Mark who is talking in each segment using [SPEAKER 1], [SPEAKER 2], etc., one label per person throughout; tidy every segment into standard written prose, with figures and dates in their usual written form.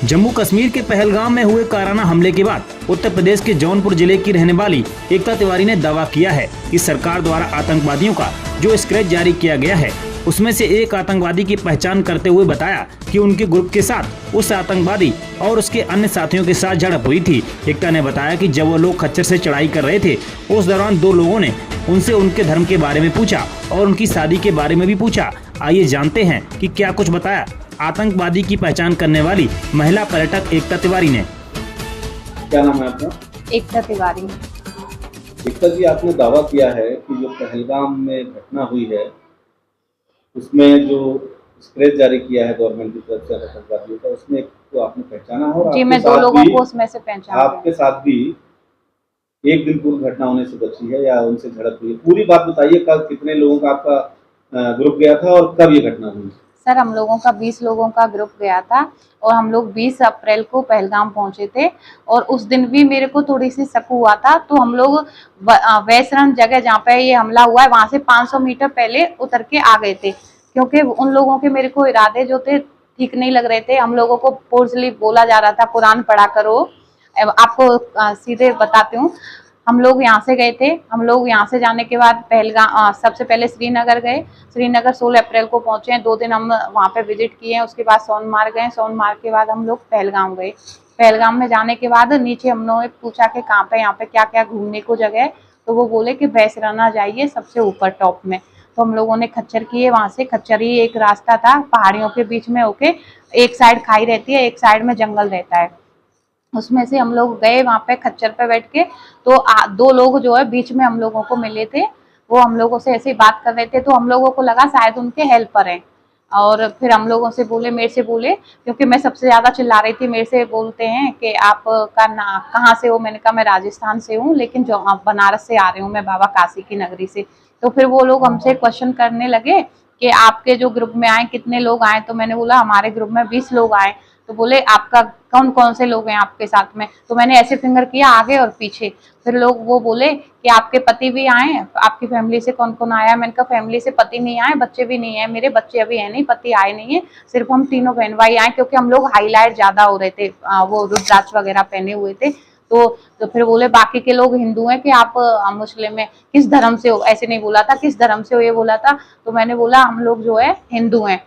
[SPEAKER 1] जम्मू कश्मीर के पहलगाम में हुए काराना हमले के बाद उत्तर प्रदेश के जौनपुर जिले की रहने वाली एकता तिवारी ने दावा किया है कि सरकार द्वारा आतंकवादियों का जो स्केच जारी किया गया है उसमें से एक आतंकवादी की पहचान करते हुए बताया कि उनके ग्रुप के साथ उस आतंकवादी और उसके अन्य साथियों के साथ झड़प हुई थी। एकता ने बताया कि जब वो लोग खच्चर से चढ़ाई कर रहे थे उस दौरान दो लोगों ने उनसे उनके धर्म के बारे में पूछा और उनकी शादी के बारे में भी पूछा। आइए जानते हैं कि क्या कुछ बताया आतंकवादी की पहचान करने वाली महिला पर्यटक एकता तिवारी ने।
[SPEAKER 2] क्या नाम है आपका?
[SPEAKER 3] एकता तिवारी।
[SPEAKER 2] एकता जी, आपने दावा किया है कि जो पहलगाम में घटना हुई है उसमें जो स्केच जारी किया है गवर्नमेंट की तरफ से आतंकवादियों का, उसमें तो आपने पहचाना हो और
[SPEAKER 3] जी, मैं दो लोगों को उसमें से पहचाना।
[SPEAKER 2] आपके साथ भी एक दिन पूर्व घटना होने से बची है या उनसे झड़प हुई है? पूरी बात बताइए, कल कितने लोगों का आपका ग्रुप गया था और कब ये घटना हुई?
[SPEAKER 3] सर, हम लोगों का 20 लोगों का ग्रुप गया था और हम लोग 20 अप्रैल को पहलगाम पहुंचे थे और उस दिन भी मेरे को थोड़ी सी शक हुआ था, तो हम लोग वैसरण जगह जहाँ पे ये हमला हुआ है वहां से 500 मीटर पहले उतर के आ गए थे, क्योंकि उन लोगों के मेरे को इरादे जो थे ठीक नहीं लग रहे थे। हम लोगों को फोर्सली बोला जा रहा था कुरान पढ़ा करो। आपको सीधे बताती हूँ, हम लोग यहाँ से गए थे। हम लोग यहाँ से जाने के बाद पहलगाम सबसे पहले श्रीनगर गए। श्रीनगर 16 अप्रैल को पहुंचे हैं। 2 दिन हम वहाँ पे विजिट किए हैं। उसके बाद सोनमार्ग गए। सोनमार्ग के बाद हम लोग पहलगाम गए। पहलगाम में जाने के बाद नीचे हम लोगों ने पूछा कि कहाँ पे यहाँ पे क्या क्या घूमने को जगह है, तो वो बोले कि बैसराना जाइए सबसे ऊपर टॉप में। तो हम लोगों ने खच्चर किए। वहां से खच्चर ही एक रास्ता था पहाड़ियों के बीच में होके, एक साइड खाई रहती है, एक साइड में जंगल रहता है। उसमें से हम लोग गए वहां पे खच्चर पे बैठ के, तो 2 लोग जो है बीच में हम लोगों को मिले थे। वो हम लोगों से ऐसे ही बात कर रहे थे, तो हम लोगों को लगा शायद उनके हेल्पर हैं। और फिर हम लोगों से बोले, मेरे से बोले, क्योंकि मैं सबसे ज्यादा चिल्ला रही थी, मेरे से बोलते हैं कि आप का कहाँ से हो। मैंने कहा मैं राजस्थान से हूँ, लेकिन जो बनारस से आ रही हूँ मैं, बाबा काशी की नगरी से। तो फिर वो लोग हमसे क्वेश्चन करने लगे कि आपके जो ग्रुप में आए कितने लोग आए। तो मैंने बोला हमारे ग्रुप में 20 लोग आए। तो बोले आपका कौन कौन से लोग हैं आपके साथ में। तो मैंने ऐसे फिंगर किया आगे और पीछे। फिर लोग वो बोले कि आपके पति भी आए, आपकी फैमिली से कौन कौन आया। मैंने कहा फैमिली से पति नहीं आए, बच्चे भी नहीं है, मेरे बच्चे अभी है नहीं, पति आए नहीं है, सिर्फ हम तीनों बहन भाई आए, क्योंकि हम लोग हाईलाइट ज्यादा हो रहे थे, वो रुद्राक्ष वगैरह पहने हुए थे। तो फिर बोले बाकी के लोग हिंदू हैं कि आप मुस्लिम है, किस धर्म से हो। ऐसे नहीं बोला था, किस धर्म से हो ये बोला था। तो मैंने बोला हम लोग जो है हिंदू हैं,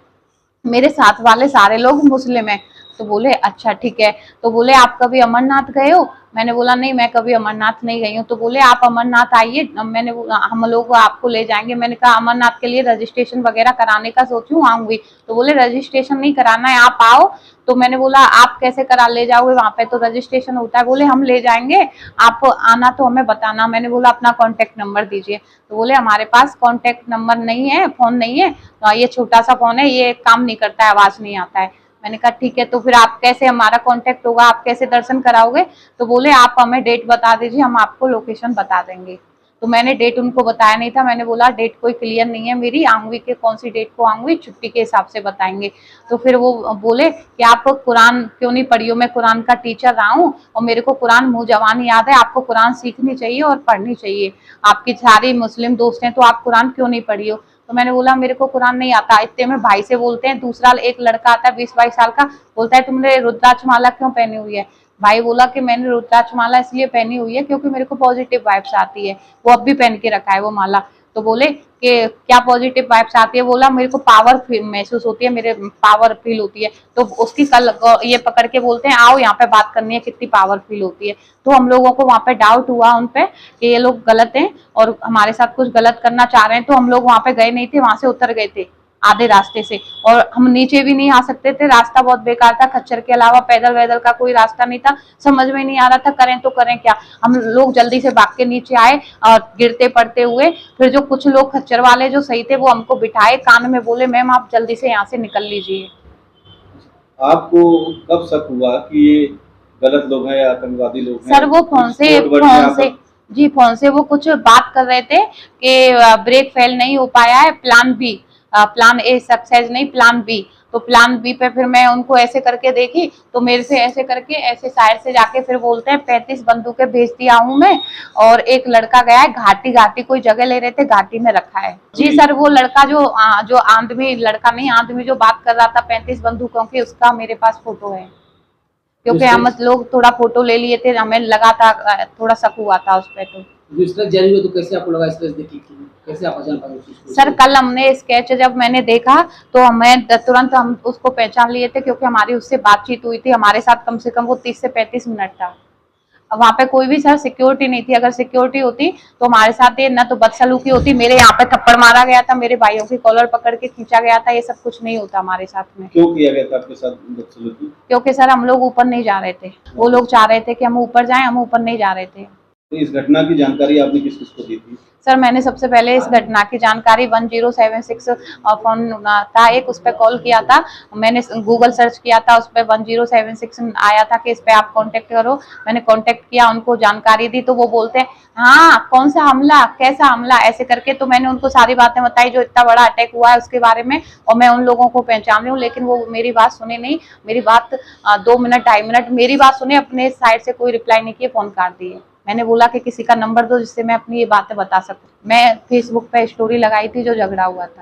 [SPEAKER 3] मेरे साथ वाले सारे लोग मुस्लिम हैं। तो बोले अच्छा ठीक है। तो बोले आप कभी अमरनाथ गए हो। मैंने बोला नहीं, मैं कभी अमरनाथ नहीं गई हूँ। तो बोले आप अमरनाथ आइए, मैंने हम लोग आपको ले जाएंगे। मैंने कहा अमरनाथ के लिए रजिस्ट्रेशन वगैरह कराने का सोचूं, आऊंगी। तो बोले रजिस्ट्रेशन नहीं कराना है, आप आओ। तो मैंने बोला आप कैसे करा ले जाओगे, वहां पे तो रजिस्ट्रेशन होता है। बोले हम ले जाएंगे, आप आना तो हमें बताना। मैंने बोला अपना कॉन्टेक्ट नंबर दीजिए। तो बोले हमारे पास कॉन्टेक्ट नंबर नहीं है, फोन नहीं है, तो ये छोटा सा फोन है, ये काम नहीं करता है, आवाज नहीं आता है। मैंने कहा ठीक है, तो फिर आप कैसे हमारा कांटेक्ट होगा, आप कैसे दर्शन कराओगे। तो बोले आप हमें डेट बता दीजिए, हम आपको लोकेशन बता देंगे। तो मैंने डेट उनको बताया नहीं था। मैंने बोला डेट कोई क्लियर नहीं है मेरी, आऊंगी के कौन सी डेट को आऊंगी, छुट्टी के हिसाब से बताएंगे। तो फिर वो बोले कि आप कुरान क्यों नहीं पढ़ी हो। मैं कुरान का टीचर रहा हूँ और मेरे को कुरान मुंह जवान याद है, आपको कुरान सीखनी चाहिए और पढ़नी चाहिए। आपकी सारी मुस्लिम दोस्त हैं, तो आप कुरान क्यों नहीं पढ़ी हो। तो मैंने बोला मेरे को कुरान नहीं आता। इतने में भाई से बोलते हैं, दूसरा एक लड़का आता है 20-22 साल का, बोलता है तुमने रुद्राक्ष माला क्यों पहनी हुई है। भाई बोला कि मैंने रुद्राक्ष माला इसलिए पहनी हुई है क्योंकि मेरे को पॉजिटिव वाइब्स आती है। वो अब भी पहन के रखा है वो माला। तो बोले कि क्या पॉजिटिव वाइब्स आती है। बोला मेरे को पावर महसूस होती है, मेरे पावर फील होती है। तो उसकी कल ये पकड़ के बोलते हैं आओ यहाँ पे बात करनी है, कितनी पावर फील होती है। तो हम लोगों को वहां पे डाउट हुआ उन पे कि ये लोग गलत हैं और हमारे साथ कुछ गलत करना चाह रहे हैं। तो हम लोग वहां पे गए नहीं थे, वहां से उतर गए थे आधे रास्ते से। और हम नीचे भी नहीं आ सकते थे, रास्ता बहुत बेकार था। खच्चर के अलावा पैदल वैदल का कोई रास्ता नहीं था। समझ में नहीं आ रहा था करें तो करें क्या। हम लोग जल्दी से भाग के नीचे आए और गिरते पड़ते हुए। फिर जो कुछ लोग खच्चर वाले जो सही थे वो हमको बिठाए, कान में बोले मैम आप जल्दी से यहाँ से निकल लीजिए।
[SPEAKER 2] आपको कब शक हुआ कि ये गलत लोग हैं या आतंकवादी लोग हैं?
[SPEAKER 3] सर वो फोन से वो कुछ बात कर रहे थे कि ब्रेक फेल नहीं हो पाया है, plan B, plan A success नहीं, प्लान बी। तो प्लान बी पे फिर मैं उनको ऐसे करके देखी, तो मेरे से ऐसे करके ऐसे साइड से जाके फिर बोलते हैं 35 बंदूकें भेज दिया हूँ मैं। और एक लड़का गया है घाटी कोई जगह ले रहे थे, घाटी में रखा है। जी सर, वो लड़का जो आदमी, लड़का नहीं आदमी जो बात कर रहा था 35 बंदूकों की, उसका मेरे पास फोटो है। क्योंकि हम लोग थोड़ा फोटो ले लिए थे, हमें लगा था थोड़ा शक हुआ था उस पर। तो
[SPEAKER 4] जो स्क्रैच जारी हुआ तो कैसे आपको लगा स्क्रैच देखी कैसे आप पहचान पाए उस चीज को?
[SPEAKER 3] सर कल हमने स्केच जब मैंने देखा तो हमें तुरंत हम उसको पहचान लिए थे, क्योंकि हमारी उससे बातचीत हुई थी, हमारे साथ कम से कम वो 30 से 35 मिनट था। वहाँ पे कोई भी सर सिक्योरिटी नहीं थी, अगर सिक्योरिटी होती तो हमारे साथ ये न तो बदसलूकी होती, मेरे यहाँ पे थप्पड़ मारा गया था, मेरे भाइयों की कॉलर पकड़ के खींचा गया था, ये सब कुछ नहीं होता हमारे साथ में।
[SPEAKER 2] क्यों किया गया था आपके साथ बदसलूकी?
[SPEAKER 3] क्योंकि सर हम लोग ऊपर नहीं जा रहे थे, वो लोग चाह रहे थे कि हम ऊपर जाएं, हम ऊपर नहीं जा रहे थे।
[SPEAKER 2] तो इस घटना की जानकारी आपने किस किस को दी थी?
[SPEAKER 3] सर मैंने सबसे पहले इस घटना की जानकारी 1076 फोन था एक, उस पर कॉल किया था, मैंने गूगल सर्च किया था, उस पर 1076 आया था कि इस पे आप कांटेक्ट करो। मैंने कांटेक्ट किया, उनको जानकारी दी, तो वो बोलते हैं हाँ कौन सा हमला, कैसा हमला, ऐसे करके। तो मैंने उनको सारी बातें बताई जो इतना बड़ा अटैक हुआ है उसके बारे में, और मैं उन लोगों को पहचान रही हूँ, लेकिन वो मेरी बात सुने नहीं। मेरी बात 2 मिनट 2.5 मिनट मेरी बात सुने, अपने साइड से कोई रिप्लाई नहीं किए, फोन काट दिए। मैंने बोला कि किसी का नंबर दो जिससे मैं अपनी ये बातें बता सकूं। मैं फेसबुक पे स्टोरी लगाई थी जो झगड़ा हुआ था।